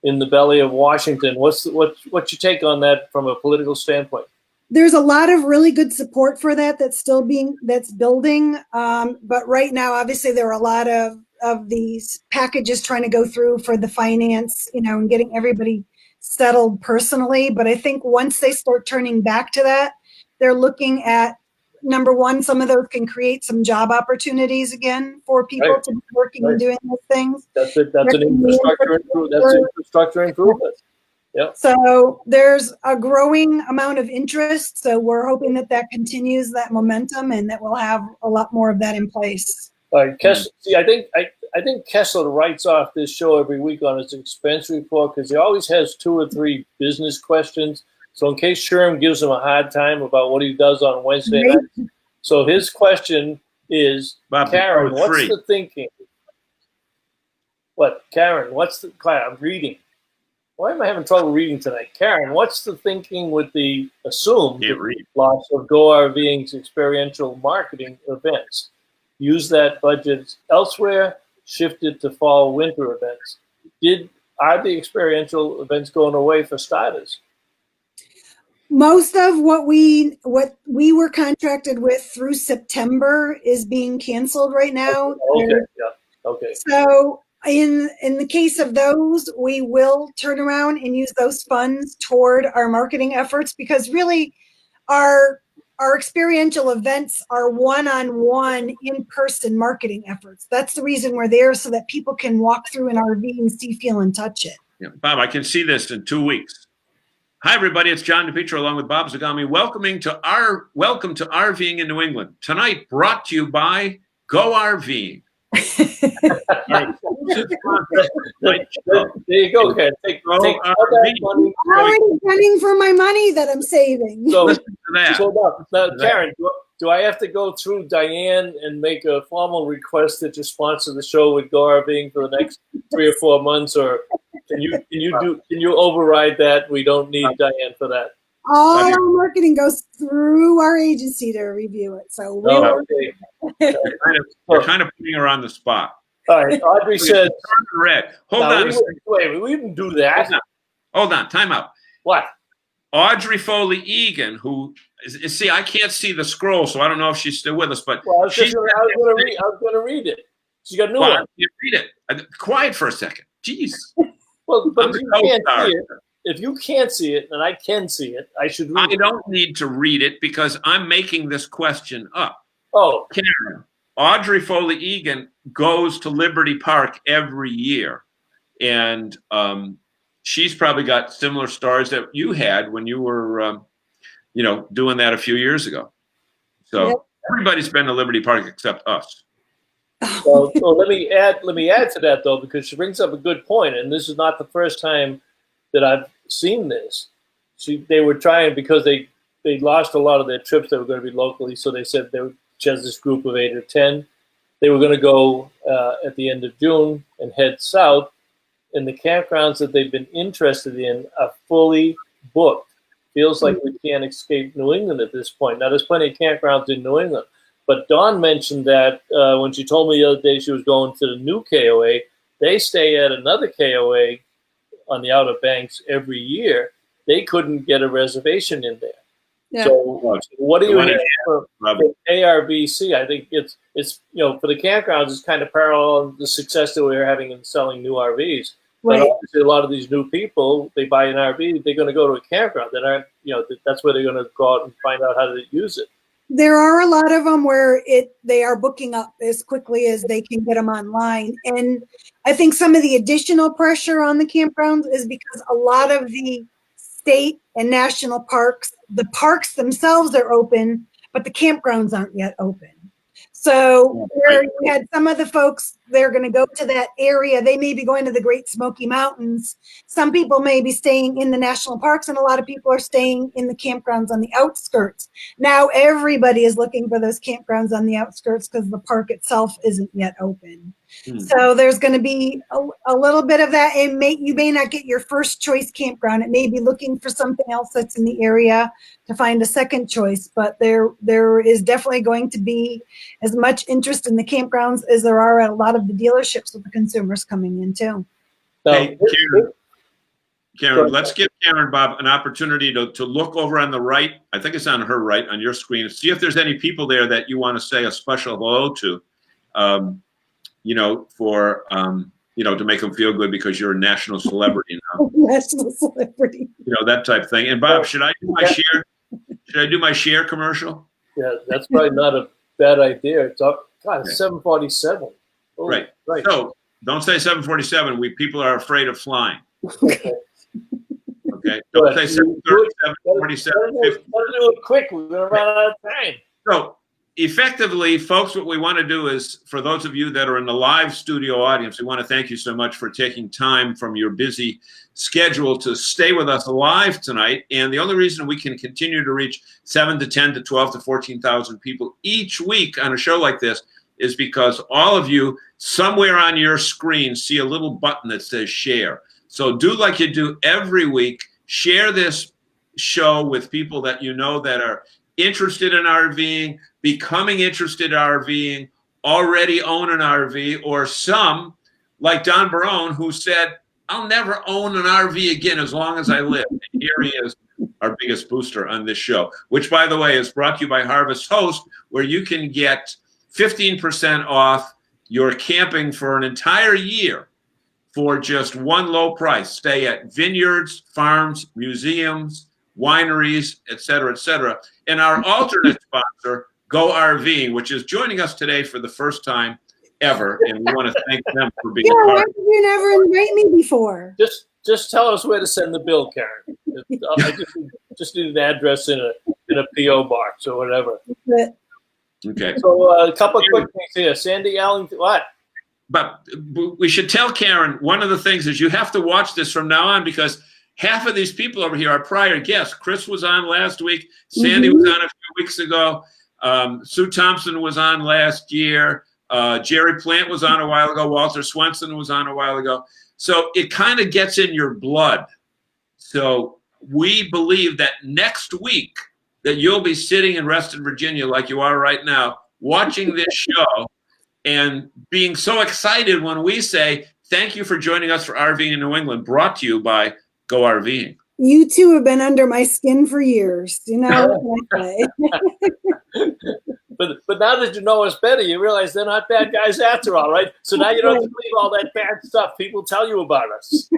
in the belly of Washington? What's your take on that from a political standpoint? There's a lot of really good support for that's building. But right now, obviously, there are a lot of these packages trying to go through for the finance, and getting everybody settled personally. But I think once they start turning back to that, they're looking at, number one, some of those can create some job opportunities again for people to be working and doing those things. That's an infrastructure improvement. That's infrastructure improvement. Yep. So there's a growing amount of interest. So we're hoping that continues that momentum, and that we'll have a lot more of that in place. All right, Kessler. See, I think Kessler writes off this show every week on his expense report because he always has 2 or 3 business questions. So in case Sherm gives him a hard time about what he does on Wednesday night, so his question is, Karen, what's the thinking? What, Karen? I'm reading. Why am I having trouble reading tonight? Karen, what's the thinking with the assumed loss of Go RVing's experiential marketing events? Use that budget elsewhere, shift it to fall winter events. Are the experiential events going away for starters? Most of what we were contracted with through September is being canceled right now. Okay. So in the case of those, we will turn around and use those funds toward our marketing efforts, because really our experiential events are one-on-one in-person marketing efforts. That's the reason we're there, so that people can walk through an RV and see, feel, and touch it. Yeah, Bob, I can see this in 2 weeks. Hi, everybody. It's John DePietro along with Bob Zagami. Welcome to RVing in New England. Tonight, brought to you by Go RVing. There you go, Ken. Take all that money. I'm already running for my money that I'm saving. So listen to that. Now, Karen, do I have to go through Diane and make a formal request that you sponsor the show with Go RVing for the next 3 or 4 months, or can you override that? We don't need Diane for that. All our marketing goes through our agency to review it. So we're kind of putting her on the spot. All right, Audrey says. Red. Hold on. Wait, we didn't do that. Hold on. Time out. What? Audrey Foley Egan, who see, I can't see the scroll, so I don't know if she's still with us. But I was going to read it. She got a new one. You read it. Quiet for a second. Jeez. Well, but you can't see it. If you can't see it, and I can see it, I should read it. I don't need to read it because I'm making this question up. Oh. Karen, Audrey Foley Egan goes to Liberty Park every year. And she's probably got similar stories that you had when you were, doing that a few years ago. So everybody's been to Liberty Park except us. Well, let me add to that, though, because she brings up a good point, and this is not the first time that I've seen this. They were trying, because they lost a lot of their trips that were going to be locally, so they said she has this group of 8 or 10. They were going to go at the end of June and head south, and the campgrounds that they've been interested in are fully booked. Feels like we can't escape New England at this point. Now, there's plenty of campgrounds in New England, but Dawn mentioned that when she told me the other day she was going to the new KOA, they stay at another KOA on the Outer Banks every year. They couldn't get a reservation in there. Yeah. So what do you have for ARVC? I think it's for the campgrounds, it's kind of parallel the success that we were having in selling new RVs. But Right. obviously, a lot of these new people, they buy an RV, they're going to go to a campground. They aren't, that's where they're going to go out and find out how to use it. There are a lot of them where they are booking up as quickly as they can get them online. And I think some of the additional pressure on the campgrounds is because a lot of the state and national parks, the parks themselves are open, but the campgrounds aren't yet open. So where you had some of the folks, they're going to go to that area. They may be going to the Great Smoky Mountains. Some people may be staying in the national parks, and a lot of people are staying in the campgrounds on the outskirts. Now everybody is looking for those campgrounds on the outskirts because the park itself isn't yet open. So there's going to be a little bit of that. You may not get your first choice campground. It may be looking for something else that's in the area to find a second choice. But there is definitely going to be as much interest in the campgrounds as there are at a lot of the dealerships with the consumers coming in too. Hey, Karen, let's give Karen, Bob, an opportunity to look over on the right. I think it's on her right on your screen. See if there's any people there that you want to say a special hello to. To make them feel good because you're a national celebrity now. National celebrity. That type of thing. And Bob, should I do my share? Should I do my share commercial? Yeah, that's probably not a bad idea. It's up, God, it's 747. Oh, right. So don't say 747. People are afraid of flying. Okay. Don't say 737, 47. Let's do it quick. We're going to run out of time. So effectively, folks, what we want to do is, for those of you that are in the live studio audience, we want to thank you so much for taking time from your busy schedule to stay with us live tonight. And the only reason we can continue to reach 7 to 10 to 12 to 14,000 people each week on a show like this is because all of you, somewhere on your screen, see a little button that says share. So do like you do every week. Share this show with people that you know that are interested in RVing, becoming interested in RVing, already own an RV, or some, like Don Barone, who said, I'll never own an RV again as long as I live. And here he is, our biggest booster on this show, which, by the way, is brought to you by Harvest Host, where you can get 15% off your camping for an entire year for just one low price. Stay at vineyards, farms, museums, wineries, et cetera, et cetera. And our alternate sponsor, Go RVing, which is joining us today for the first time ever, and we want to thank them for being a part. Why did you never invite me before? Just tell us where to send the bill, Karen. I just need an address in a PO box or whatever. Okay. So a couple of quick things here. Sandy Allen, what? But we should tell Karen, one of the things is you have to watch this from now on because half of these people over here are prior guests. Chris was on last week. Sandy was on a few weeks ago. Sue Thompson was on last year. Jerry Plant was on a while ago. Walter Swenson was on a while ago. So it kind of gets in your blood. So we believe that next week that you'll be sitting in Reston, Virginia, like you are right now, watching this show and being so excited when we say, thank you for joining us for RVing in New England, brought to you by Go RVing. You two have been under my skin for years. You know. But now that you know us better, you realize they're not bad guys after all, right? So now you don't believe all that bad stuff people tell you about us.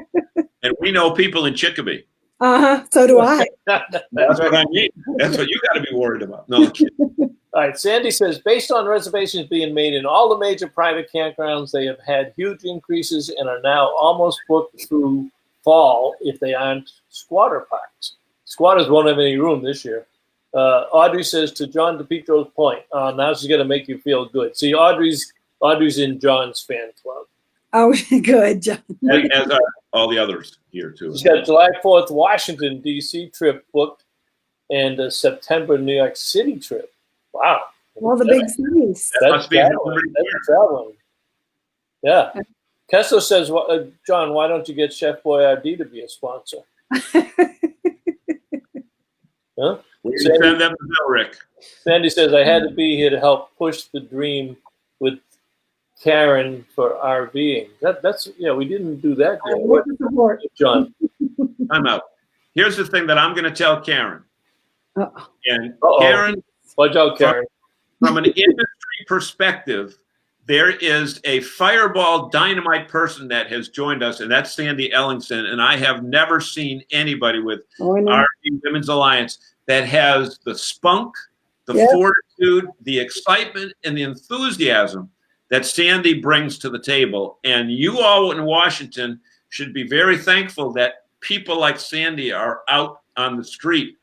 And we know people in Chicopee. So do I. That's what I mean. That's what you got to be worried about. No, I'm kidding. All right, Sandy says, based on reservations being made in all the major private campgrounds, they have had huge increases and are now almost booked through fall if they aren't squatter parks. Squatters won't have any room this year. Audrey says, to John DePietro's point, now she's going to make you feel good. See, Audrey's in John's fan club. Oh, good, John. As are all the others here, too. She's got a July 4th Washington, D.C. trip booked and a September New York City trip. Wow. Well, the big cities. That must be traveling. Yeah. Kessler says, John, why don't you get Chef Boyardee to be a sponsor? Huh? Send them the bill, Rick. Sandy says, I had to be here to help push the dream with Karen for RVing. That's we didn't do that yet. John. I'm out. Here's the thing that I'm going to tell Karen. And Karen, watch out, Karen. From an industry perspective, there is a fireball dynamite person that has joined us, and that's Sandy Ellingson. And I have never seen anybody with RV Women's Alliance that has the spunk, the fortitude, the excitement, and the enthusiasm that Sandy brings to the table. And you all in Washington should be very thankful that people like Sandy are out on the street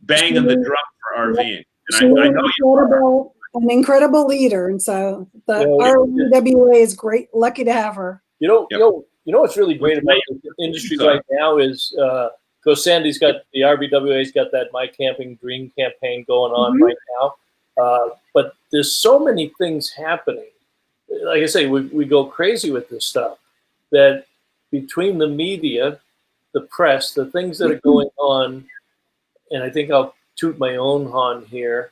banging the drum for RVing. And I know you are. An incredible leader, and so the RVWA is great. Lucky to have her. You know what's really great about the industry right now is because Sandy's got the RVWA's got that My Camping Dream campaign going on right now. But there's so many things happening. Like I say, we go crazy with this stuff. That between the media, the press, the things that are going on, and I think I'll toot my own horn here.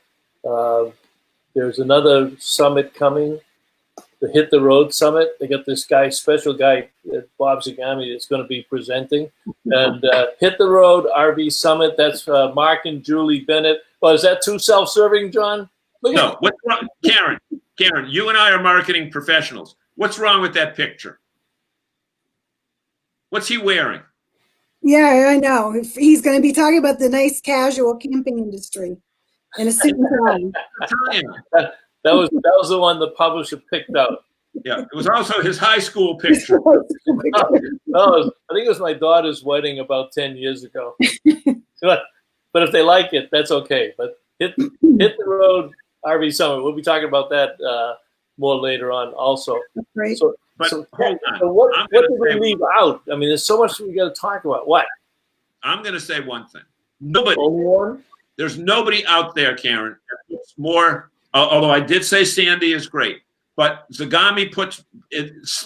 There's another summit coming, the Hit the Road Summit. They got this special guy, Bob Zagami, that's going to be presenting. And Hit the Road RV Summit, that's Mark and Julie Bennett. Well, is that too self-serving, John? No, what's wrong? Karen, you and I are marketing professionals. What's wrong with that picture? What's he wearing? Yeah, I know. He's going to be talking about the nice casual camping industry. In a suit and tie. That was the one the publisher picked out. Yeah, it was also his high school picture. I think it was my daughter's wedding about 10 years ago. But if they like it, that's okay. But hit the road RV Summit. We'll be talking about that more later on also. Right. So what did we leave out? I mean, there's so much we got to talk about. What? I'm going to say one thing. Nobody. Only one? There's nobody out there, Karen, that's more, although I did say Sandy is great, but Zagami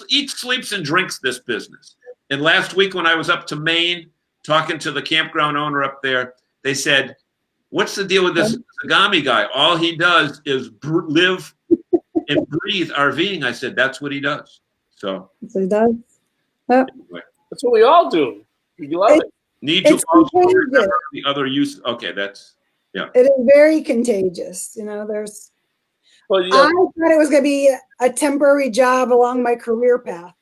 eats, sleeps, and drinks this business. And last week when I was up to Maine talking to the campground owner up there, they said, what's the deal with this Zagami guy? All he does is live and breathe RVing. I said, that's what he does. So he does. Yep. Anyway. That's what we all do. You love it. Need to also remember the other use. Okay, that's. Yeah. It is very contagious. I thought it was going to be a temporary job along my career path.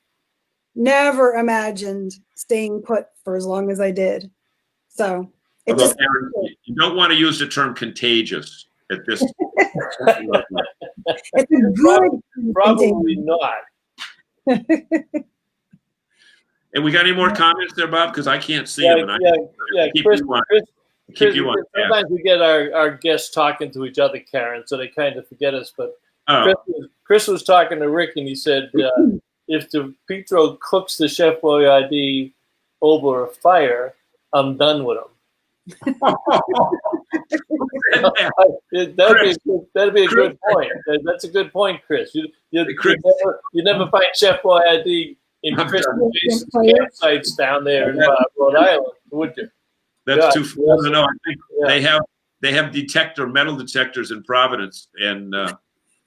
Never imagined staying put for as long as I did. So Karen, you don't want to use the term contagious at this. It's a good probably not. And we got any more comments there, Bob? Because I can't see them. Chris, sometimes we get our guests talking to each other, Karen, so they kind of forget us. But Chris was talking to Rick, and he said, if DePietro cooks the Chef Boyardee over a fire, I'm done with him. That'd be a good point. That's a good point, Chris. You never find Chef Boyardee in Chris campsites down there in Rhode Island, would you? That's too far to know. I think they have metal detectors in Providence, and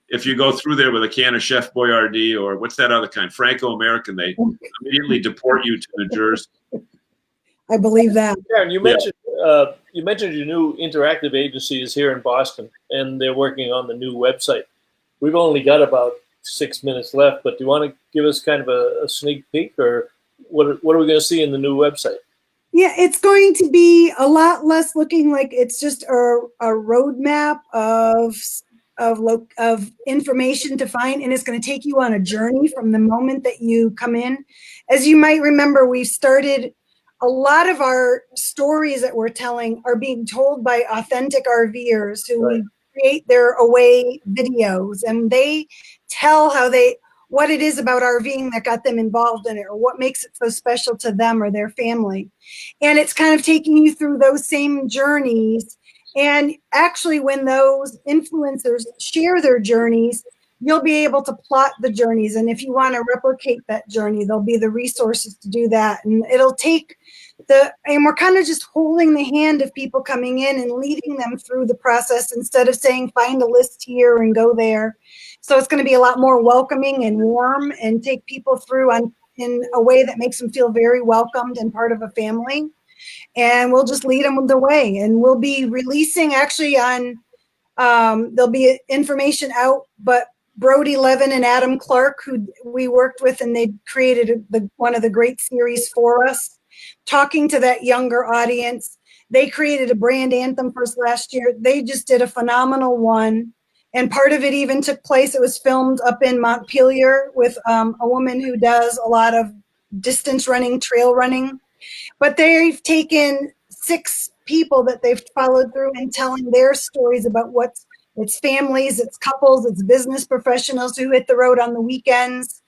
if you go through there with a can of Chef Boyardee or what's that other kind, Franco-American, they immediately deport you to New Jersey. I believe that. Karen, you mentioned your new interactive agency is here in Boston, and they're working on the new website. We've only got about 6 minutes left, but do you want to give us kind of a sneak peek, or what are we going to see in the new website? Yeah, it's going to be a lot less looking like it's just a roadmap of information to find, and it's going to take you on a journey from the moment that you come in. As you might remember, we've started a lot of our stories that we're telling are being told by authentic RVers who create their away videos, and they tell what it is about RVing that got them involved in it, or what makes it so special to them or their family. And it's kind of taking you through those same journeys. And actually, when those influencers share their journeys, you'll be able to plot the journeys. And if you want to replicate that journey, there'll be the resources to do that. And it'll take and we're kind of just holding the hand of people coming in and leading them through the process instead of saying, find a list here and go there. So it's going to be a lot more welcoming and warm and take people through in a way that makes them feel very welcomed and part of a family. And we'll just lead them the way. And we'll be releasing actually on, there'll be information out, but Brody Levin and Adam Clark, who we worked with, and they created one of the great series for us, talking to that younger audience. They created a brand anthem for us last year. They just did a phenomenal one. And part of it even took place, it was filmed up in Montpelier with a woman who does a lot of distance running, trail running. But they've taken 6 people that they've followed through and telling their stories about it's families, it's couples, it's business professionals who hit the road on the weekends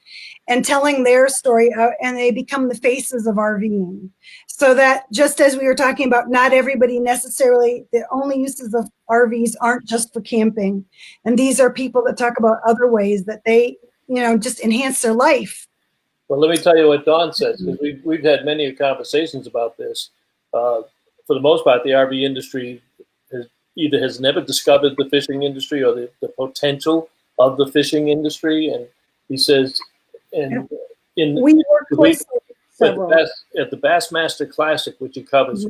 and telling their story, and they become the faces of RVing. So that just as we were talking about, not everybody necessarily, the only uses of RVs aren't just for camping. And these are people that talk about other ways that they, just enhance their life. Well, let me tell you what Don says, because we've had many conversations about this. For the most part, the RV industry has never discovered the fishing industry or the potential of the fishing industry. And he says, we work closely with several. At the Bassmaster Classic, which he covers,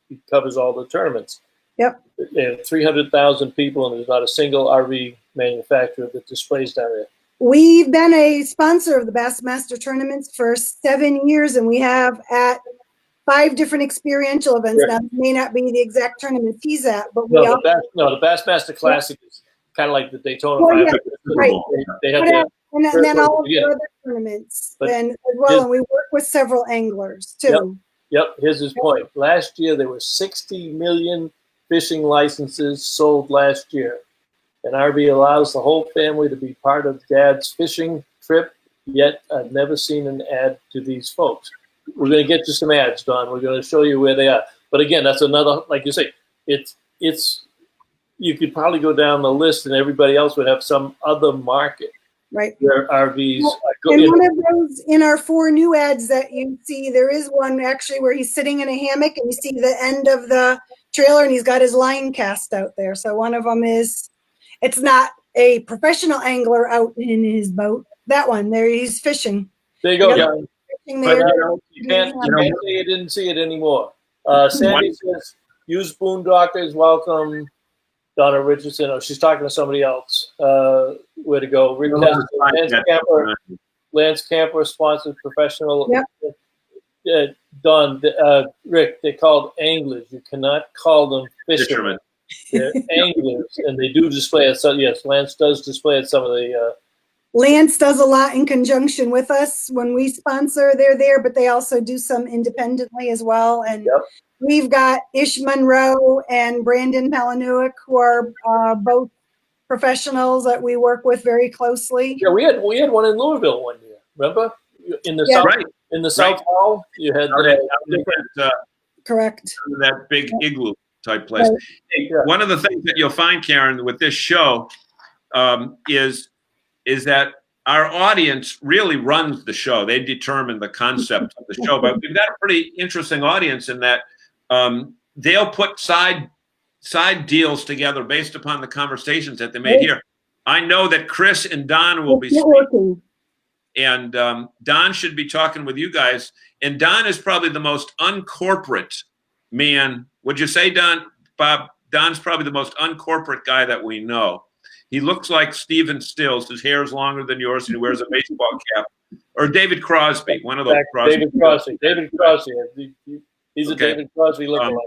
he covers all the tournaments. Yep. There are 300,000 people, and there's not a single RV manufacturer that displays down there. We've been a sponsor of the Bassmaster tournaments for 7 years, and we have at 5 different experiential events. Now, it may not be the exact tournament he's at, but the Bassmaster Classic is kind of like the Daytona 500. Right. They have and then all of the other tournaments as well, and we work with several anglers too. Yep. Here's his point. Last year, there were 60 million fishing licenses sold last year. And RV allows the whole family to be part of Dad's fishing trip, yet I've never seen an ad to these folks. We're going to get you some ads, Don. We're going to show you where they are. But again, that's another, like you say, it's you could probably go down the list and everybody else would have some other market. Right. Where RVs go and one of those in our 4 new ads that you see, there is one actually where he's sitting in a hammock and you see the end of the trailer and he's got his line cast out there. So one of them is, it's not a professional angler out in his boat. That one there, he's fishing. There you go. Fishing there. You can't say you didn't see it anymore. Sandy says, use boondockers, welcome. Donna Richardson, she's talking to somebody else. Where to go? Lance Camper, sponsored professional. Yep. Don, Rick, they're called anglers. You cannot call them fishermen. They're anglers, and they do display at some. Yes, Lance does display at some of the. Lance does a lot in conjunction with us when we sponsor. They're there, but they also do some independently as well. And we've got Ish Monroe and Brandon Palanuik, who are both professionals that we work with very closly. Yeah, we had one in Louisville one year. Remember, in the South, in the South Hall, you had correct that big igloo type place. Right. Hey, one of the things that you'll find, Karen, with this show is that our audience really runs the show. They determine the concept of the show. But we've got a pretty interesting audience in that they'll put side deals together based upon the conversations that they made here. I know that Chris and Don will be speaking. And Don should be talking with you guys. And Don is probably the most uncorporate man. Would you say, Don? Bob, Don's probably the most uncorporate guy that we know. He looks like Stephen Stills. His hair is longer than yours, and he wears a baseball cap. Or David Crosby, one of those. David Crosby. He's a David Crosby lookalike.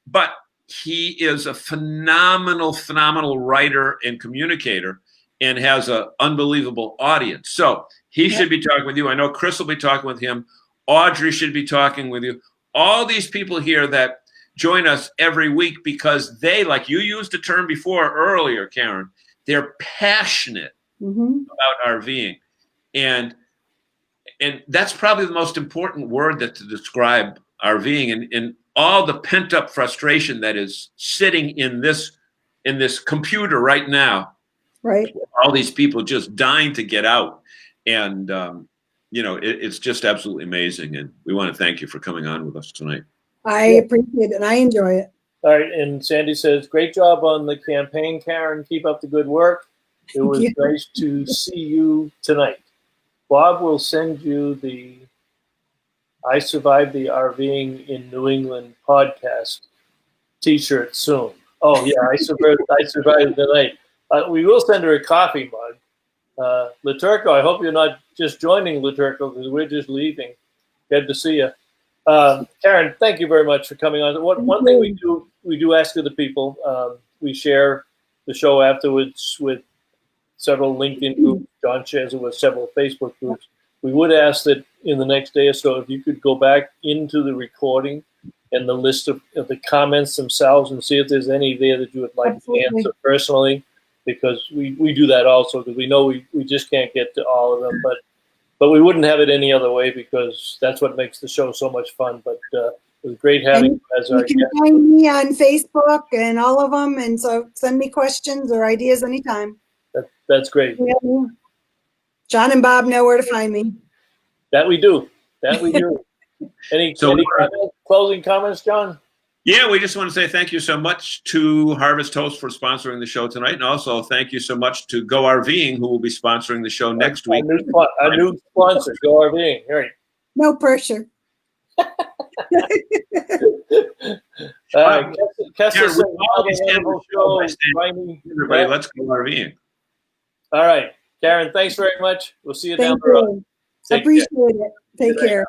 But he is a phenomenal writer and communicator and has an unbelievable audience. So he should be talking with you. I know Chris will be talking with him. Audrey should be talking with you. All these people here that join us every week because they, like you used the term before earlier, Karen, they're passionate about RVing. And that's probably the most important word to describe RVing and all the pent-up frustration that is sitting in this computer right now. Right. All these people just dying to get out. And, it's just absolutely amazing. And we want to thank you for coming on with us tonight. I appreciate it, and I enjoy it. All right, and Sandy says, great job on the campaign, Karen. Keep up the good work. It was nice to see you tonight. Bob will send you the I Survived the RVing in New England podcast T-shirt soon. Oh, yeah, I survived the night. We will send her a coffee mug. Liturco, I hope you're not just joining Liturco because we're just leaving. Good to see you. Karen, thank you very much for coming on. One thing we do ask of the people, we share the show afterwards with several LinkedIn groups. John shares it with several Facebook groups. We would ask that in the next day or so, if you could go back into the recording and the list of the comments themselves and see if there's any there that you would like to answer personally, because we do that also, because we know we just can't get to all of them, but we wouldn't have it any other way, because that's what makes the show so much fun. But it was great having you as our guest. You can find me on Facebook and all of them, and so send me questions or ideas anytime. That's great. John and Bob know where to find me. That we do. Any closing comments, John? Yeah, we just want to say thank you so much to Harvest Host for sponsoring the show tonight, and also thank you so much to Go RVing, who will be sponsoring the show next week. Our new sponsor, Go RVing. Right. No pressure. Everybody, let's go RVing. All right, Karen, thanks very much. We'll see you down the road. Appreciate it. Take care.